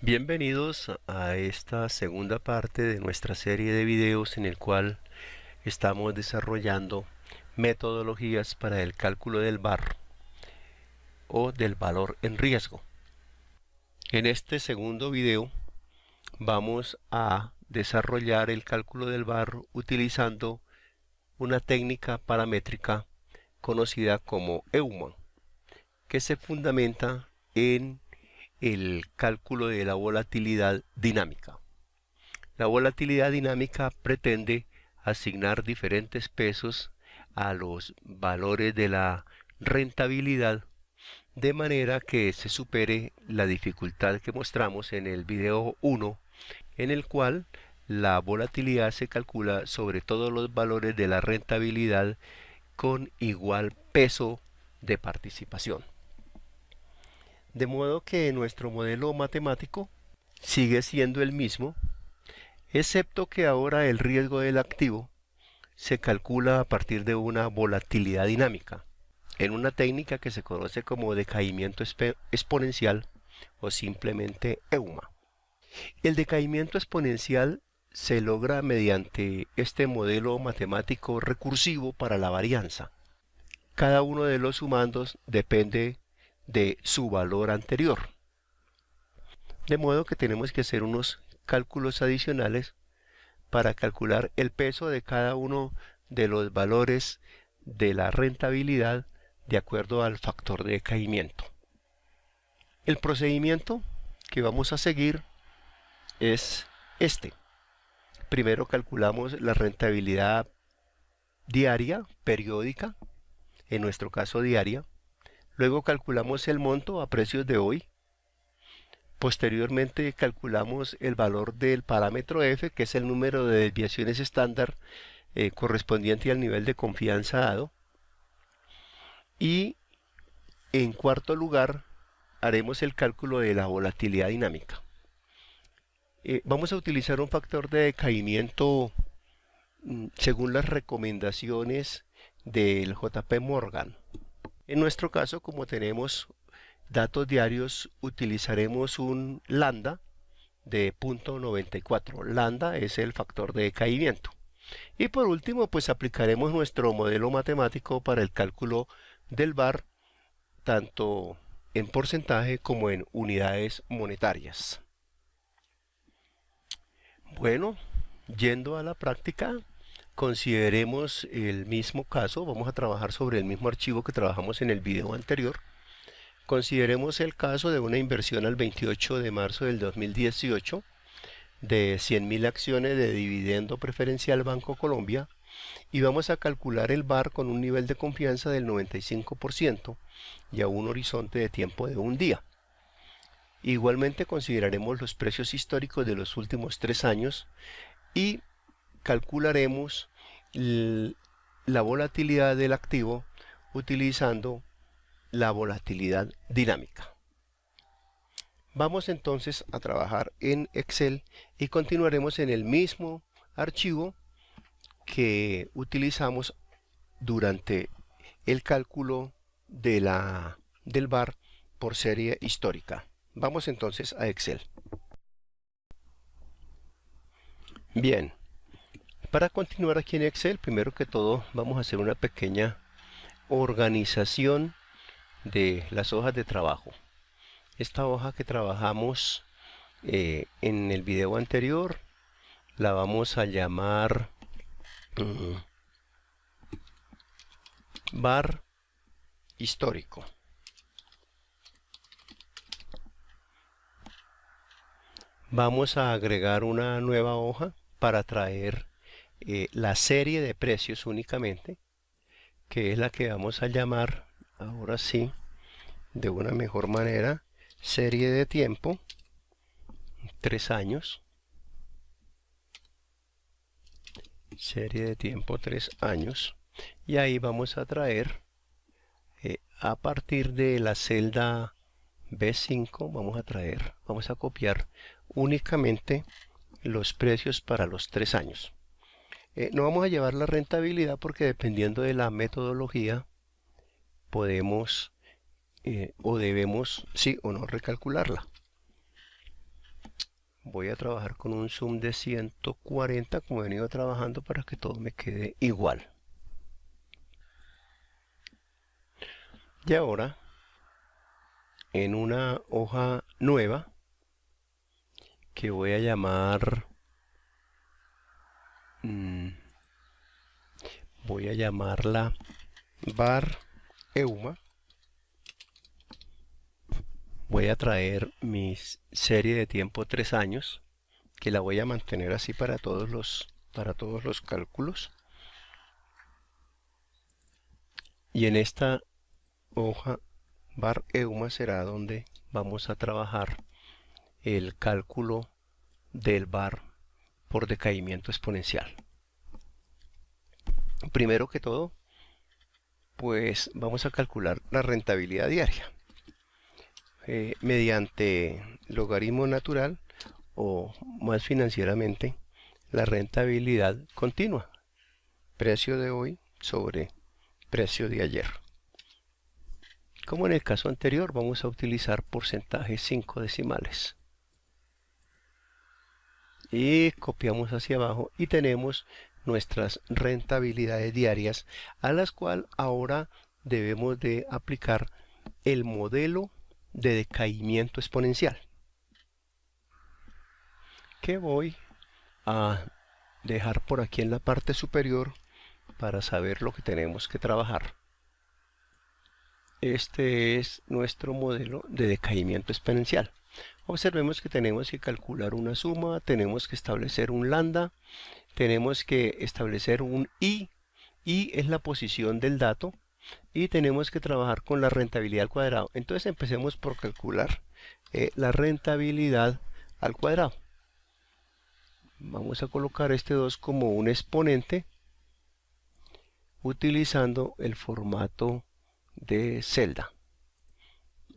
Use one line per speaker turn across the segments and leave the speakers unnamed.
Bienvenidos a esta segunda parte de nuestra serie de videos en el cual estamos desarrollando metodologías para el cálculo del VAR o del valor en riesgo. En este segundo video vamos a desarrollar el cálculo del VAR utilizando una técnica paramétrica conocida como EUMA, que se fundamenta en el cálculo de la volatilidad dinámica. La volatilidad dinámica pretende asignar diferentes pesos a los valores de la rentabilidad de manera que se supere la dificultad que mostramos en el video 1, en el cual la volatilidad se calcula sobre todos los valores de la rentabilidad con igual peso de participación. De modo que nuestro modelo matemático sigue siendo el mismo, excepto que ahora el riesgo del activo se calcula a partir de una volatilidad dinámica, en una técnica que se conoce como decaimiento exponencial o simplemente EUMA. El decaimiento exponencial se logra mediante este modelo matemático recursivo para la varianza. Cada uno de los sumandos depende de su valor anterior. De modo que tenemos que hacer unos cálculos adicionales para calcular el peso de cada uno de los valores de la rentabilidad de acuerdo al factor de decaimiento. El procedimiento que vamos a seguir es este. Primero calculamos la rentabilidad diaria, periódica, en nuestro caso diaria. Luego calculamos el monto a precios de hoy. Posteriormente calculamos el valor del parámetro F, que es el número de desviaciones estándar correspondiente al nivel de confianza dado. Y en cuarto lugar haremos el cálculo de la volatilidad dinámica. Vamos a utilizar un factor de decaimiento según las recomendaciones del JP Morgan. En nuestro caso, como tenemos datos diarios, utilizaremos un lambda de 0.94. Lambda es el factor de decaimiento. Y por último, pues aplicaremos nuestro modelo matemático para el cálculo del VAR, tanto en porcentaje como en unidades monetarias. Bueno, yendo a la práctica, consideremos el mismo caso. Vamos a trabajar sobre el mismo archivo que trabajamos en el video anterior. Consideremos el caso de una inversión al 28 de marzo del 2018 de 100.000 acciones de dividendo preferencial Banco Colombia y vamos a calcular el VAR con un nivel de confianza del 95% y a un horizonte de tiempo de un día. Igualmente consideraremos los precios históricos de los últimos 3 años y calcularemos la volatilidad del activo utilizando la volatilidad dinámica. Vamos entonces a trabajar en Excel y continuaremos en el mismo archivo que utilizamos durante el cálculo del VAR por serie histórica. Vamos entonces a Excel. Bien, para continuar aquí en Excel, primero que todo vamos a hacer una pequeña organización de las hojas de trabajo. Esta hoja que trabajamos en el video anterior la vamos a llamar VAR histórico. Vamos a agregar una nueva hoja para traer la serie de precios únicamente, que es la que vamos a llamar, ahora sí, de una mejor manera, serie de tiempo, 3 años. Serie de tiempo 3 años. Y ahí vamos a traer, a partir de la celda B5, vamos a copiar únicamente los precios para los 3 años. No vamos a llevar la rentabilidad porque dependiendo de la metodología podemos o debemos sí o no recalcularla. voy a trabajar con un zoom de 140 como he venido trabajando para que todo me quede igual. Y ahora, en una hoja nueva que voy a llamar voy a llamarla bar EUMA. Voy a traer mi serie de tiempo 3 años, que la voy a mantener así para todos los cálculos. Y en esta hoja bar EUMA será donde vamos a trabajar el cálculo del bar por decaimiento exponencial. Primero que todo, pues vamos a calcular la rentabilidad diaria mediante logaritmo natural o más financieramente la rentabilidad continua, precio de hoy sobre precio de ayer. Como en el caso anterior, vamos a utilizar porcentajes 5 decimales. Y copiamos hacia abajo y tenemos nuestras rentabilidades diarias, a las cuales ahora debemos de aplicar el modelo de decaimiento exponencial, que voy a dejar por aquí en la parte superior para saber lo que tenemos que trabajar. Este es nuestro modelo de decaimiento exponencial. Observemos que tenemos que calcular una suma, tenemos que establecer un lambda, tenemos que establecer un i es la posición del dato, y tenemos que trabajar con la rentabilidad al cuadrado. Entonces empecemos por calcular la rentabilidad al cuadrado. Vamos a colocar este 2 como un exponente utilizando el formato de celda.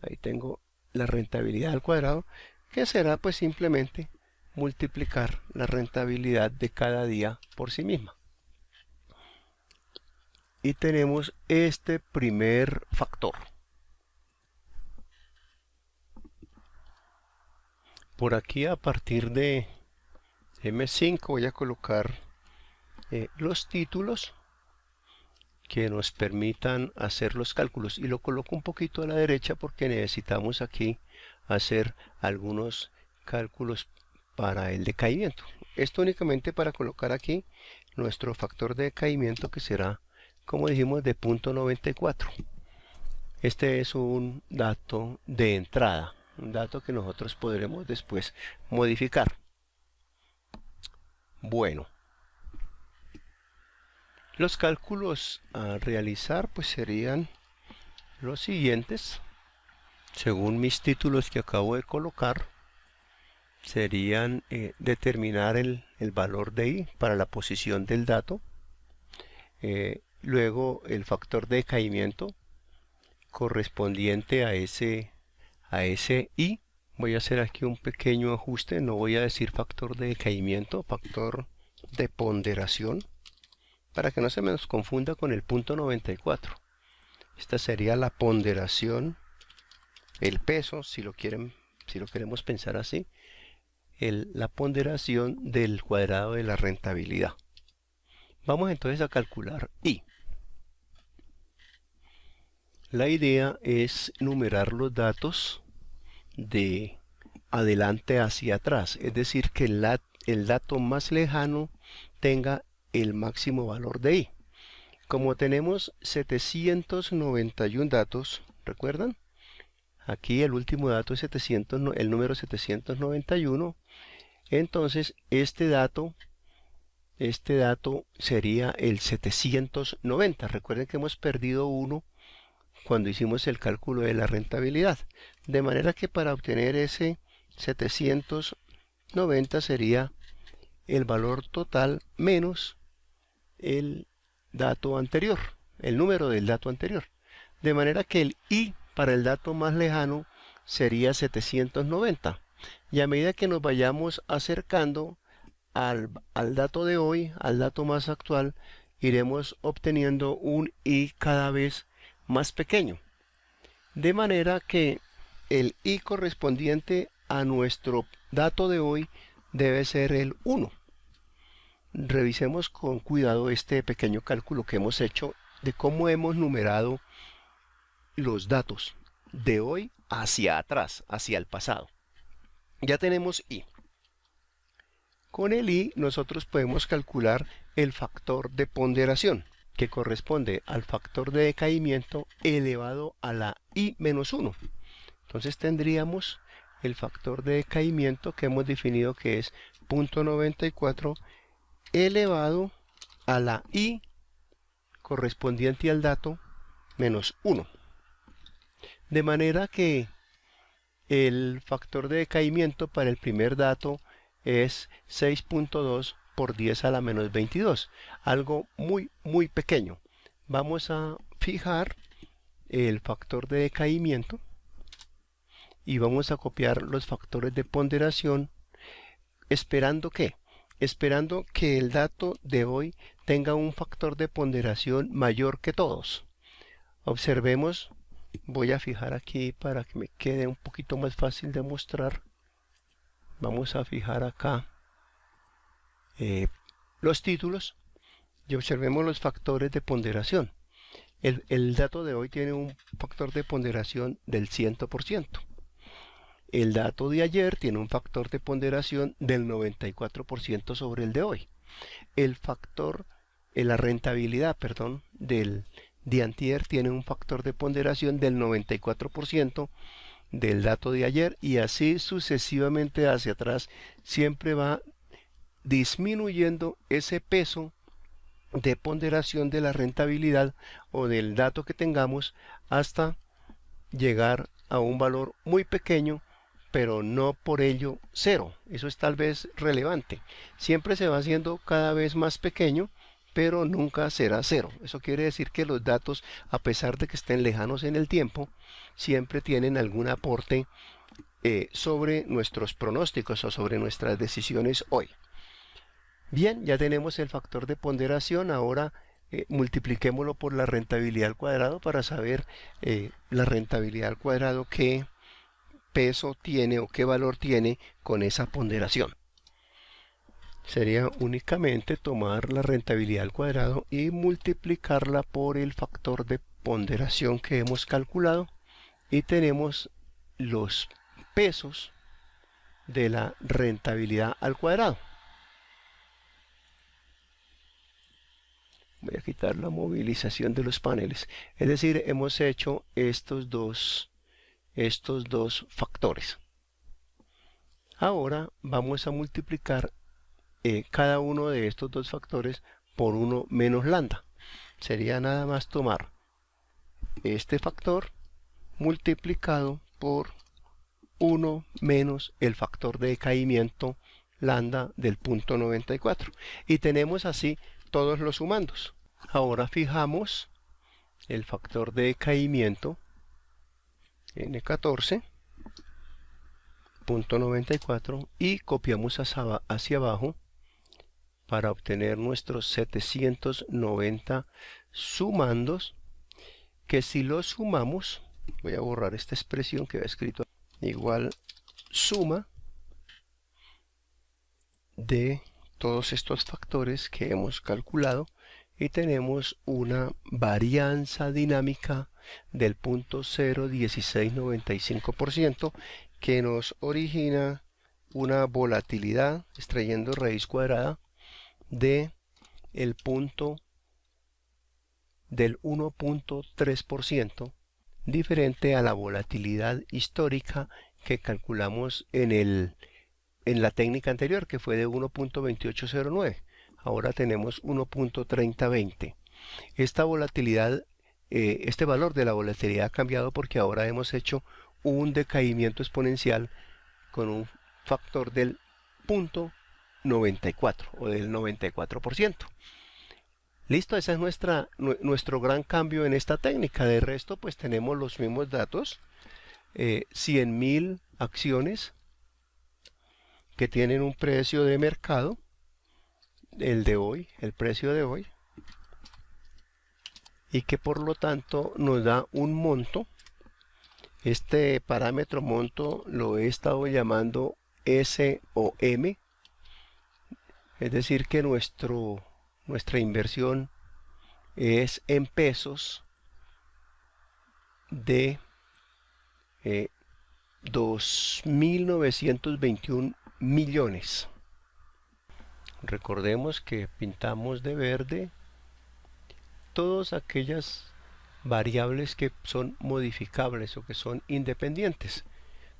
Ahí tengo la rentabilidad al cuadrado, que será pues simplemente multiplicar la rentabilidad de cada día por sí misma. Y tenemos este primer factor. Por aquí, a partir de M5, voy a colocar los títulos que nos permitan hacer los cálculos, y lo coloco un poquito a la derecha porque necesitamos aquí hacer algunos cálculos para el decaimiento. Esto únicamente para colocar aquí nuestro factor de decaimiento, que será, como dijimos, de 0.94. Este es un dato de entrada, un dato que nosotros podremos después modificar. Bueno, los cálculos a realizar pues serían los siguientes. Según mis títulos que acabo de colocar, serían determinar el valor de i para la posición del dato, luego el factor de decaimiento correspondiente a ese i. Voy a hacer aquí un pequeño ajuste, no voy a decir factor de decaimiento, factor de ponderación, para que no se nos confunda con el 0.94. Esta sería la ponderación, el peso, si lo queremos pensar así, la ponderación del cuadrado de la rentabilidad. Vamos entonces a calcular i. La idea es numerar los datos de adelante hacia atrás, es decir, que el dato más lejano tenga el máximo valor de i. Como tenemos 791 datos, ¿recuerdan? Aquí el último dato es el número 791. Entonces este dato sería el 790. Recuerden que hemos perdido 1 cuando hicimos el cálculo de la rentabilidad. De manera que para obtener ese 790 sería el valor total menos el dato anterior, el número del dato anterior. De manera que el i para el dato más lejano sería 790. Y a medida que nos vayamos acercando al dato de hoy, al dato más actual, iremos obteniendo un i cada vez más pequeño. De manera que el i correspondiente a nuestro dato de hoy debe ser el 1. Revisemos con cuidado este pequeño cálculo que hemos hecho de cómo hemos numerado los datos de hoy hacia atrás, hacia el pasado. Ya tenemos i. Con el i nosotros podemos calcular el factor de ponderación, que corresponde al factor de decaimiento elevado a la i menos 1. Entonces tendríamos el factor de decaimiento que hemos definido que es 0.94 elevado a la i correspondiente al dato menos 1. De manera que el factor de decaimiento para el primer dato es 6.2 por 10 a la menos 22, algo muy pequeño. Vamos a fijar el factor de decaimiento y vamos a copiar los factores de ponderación, esperando que el dato de hoy tenga un factor de ponderación mayor que todos. Observemos, voy a fijar aquí para que me quede un poquito más fácil de mostrar. Vamos a fijar acá los títulos y observemos los factores de ponderación. El dato de hoy tiene un factor de ponderación del 100%. El dato de ayer tiene un factor de ponderación del 94% sobre el de hoy. La rentabilidad, del de antier tiene un factor de ponderación del 94% del dato de ayer, y así sucesivamente hacia atrás. Siempre va disminuyendo ese peso de ponderación de la rentabilidad o del dato que tengamos hasta llegar a un valor muy pequeño, pero no por ello cero. Eso es tal vez relevante. Siempre se va haciendo cada vez más pequeño, pero nunca será cero. Eso quiere decir que los datos, a pesar de que estén lejanos en el tiempo, siempre tienen algún aporte sobre nuestros pronósticos o sobre nuestras decisiones hoy. Bien, ya tenemos el factor de ponderación. Ahora multipliquémoslo por la rentabilidad al cuadrado para saber la rentabilidad al cuadrado qué peso tiene o qué valor tiene con esa ponderación. Sería únicamente tomar la rentabilidad al cuadrado y multiplicarla por el factor de ponderación que hemos calculado, y tenemos los pesos de la rentabilidad al cuadrado. Voy a quitar la movilización de los paneles. Es decir, hemos hecho estos dos factores. Ahora vamos a multiplicar cada uno de estos dos factores por 1 menos lambda. Sería nada más tomar este factor multiplicado por 1 menos el factor de decaimiento lambda del punto 94, y tenemos así todos los sumandos. Ahora fijamos el factor de decaimiento N14 .94 y copiamos hacia abajo para obtener nuestros 790 sumandos, que si los sumamos, voy a borrar esta expresión que había escrito, igual suma de todos estos factores que hemos calculado, y tenemos una varianza dinámica del 0.01695% que nos origina una volatilidad, extrayendo raíz cuadrada, de el punto del 1.3%, diferente a la volatilidad histórica que calculamos en la técnica anterior, que fue de 1.2809. Ahora tenemos 1.3020. Esta volatilidad, este valor de la volatilidad ha cambiado porque ahora hemos hecho un decaimiento exponencial con un factor del 0.94 o del 94%. Listo, ese es nuestro gran cambio en esta técnica. De resto, pues tenemos los mismos datos, 100.000 acciones que tienen un precio de mercado, el precio de hoy, y que por lo tanto nos da un monto. Este parámetro monto lo he estado llamando SOM, es decir que nuestra inversión es en pesos de 2.921 millones. Recordemos que pintamos de verde todas aquellas variables que son modificables o que son independientes,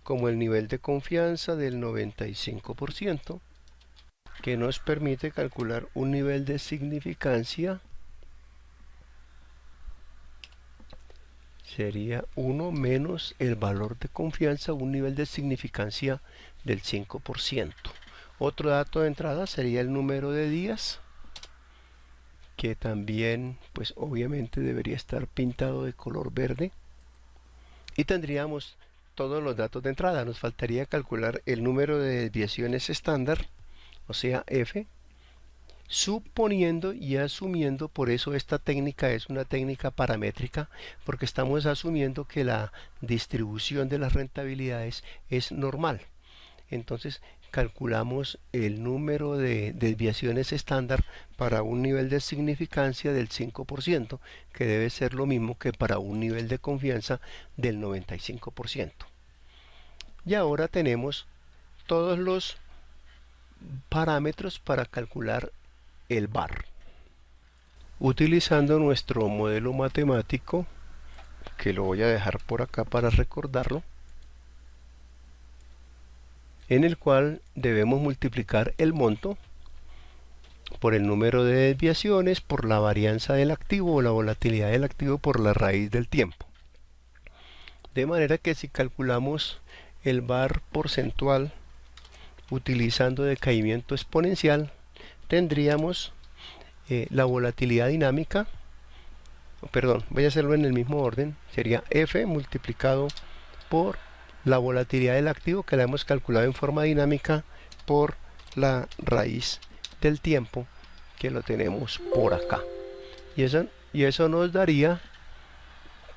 como el nivel de confianza del 95%, que nos permite calcular un nivel de significancia, sería 1 menos el valor de confianza, un nivel de significancia del 5%. Otro dato de entrada sería el número de días, que también pues obviamente debería estar pintado de color verde. Y tendríamos todos los datos de entrada. Nos faltaría calcular el número de desviaciones estándar, o sea F, suponiendo y asumiendo, por eso esta técnica es una técnica paramétrica, porque estamos asumiendo que la distribución de las rentabilidades es normal. Entonces calculamos el número de desviaciones estándar para un nivel de significancia del 5%, que debe ser lo mismo que para un nivel de confianza del 95%. Y ahora tenemos todos los parámetros para calcular el VAR. Utilizando nuestro modelo matemático, que lo voy a dejar por acá para recordarlo, en el cual debemos multiplicar el monto por el número de desviaciones, por la varianza del activo o la volatilidad del activo por la raíz del tiempo. De manera que si calculamos el VAR porcentual utilizando decaimiento exponencial, tendríamos la volatilidad dinámica, perdón, voy a hacerlo en el mismo orden, sería F multiplicado por la volatilidad del activo, que la hemos calculado en forma dinámica, por la raíz del tiempo, que lo tenemos por acá. Y eso nos daría,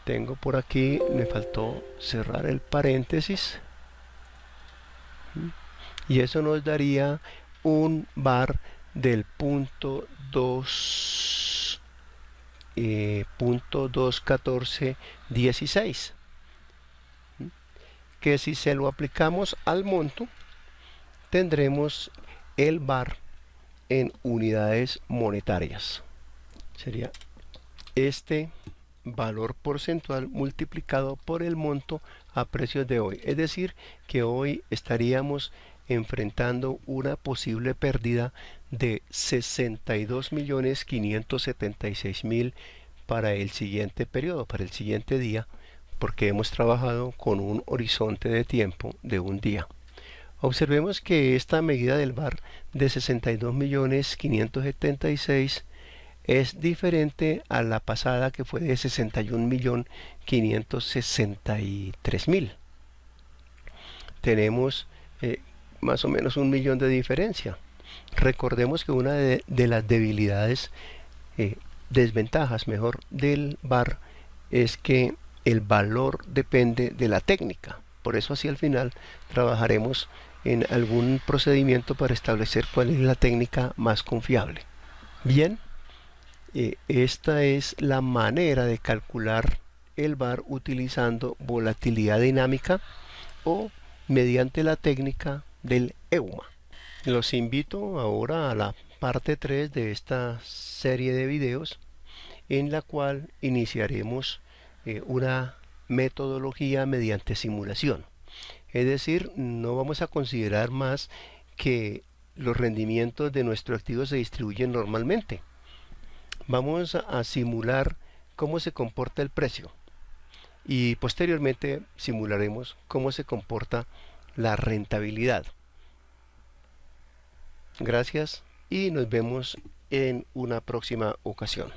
tengo por aquí, me faltó cerrar el paréntesis, y eso nos daría un VAR del punto 2.21416, que si se lo aplicamos al monto, tendremos el VAR en unidades monetarias. Sería este valor porcentual multiplicado por el monto a precios de hoy. Es decir, que hoy estaríamos enfrentando una posible pérdida de 62.576.000 para el siguiente periodo, para el siguiente día, porque hemos trabajado con un horizonte de tiempo de un día. Observemos que esta medida del VAR de 62.576.000 es diferente a la pasada, que fue de 61.563.000. Tenemos más o menos 1 millón de diferencia. Recordemos que una de las debilidades, desventajas mejor, del VAR es que el valor depende de la técnica. Por eso así al final trabajaremos en algún procedimiento para establecer cuál es la técnica más confiable. Bien, esta es la manera de calcular el VAR utilizando volatilidad dinámica o mediante la técnica del EUMA. Los invito ahora a la parte 3 de esta serie de videos, en la cual iniciaremos una metodología mediante simulación. Es decir, no vamos a considerar más que los rendimientos de nuestro activo se distribuyen normalmente. Vamos a simular cómo se comporta el precio y posteriormente simularemos cómo se comporta la rentabilidad. Gracias y nos vemos en una próxima ocasión.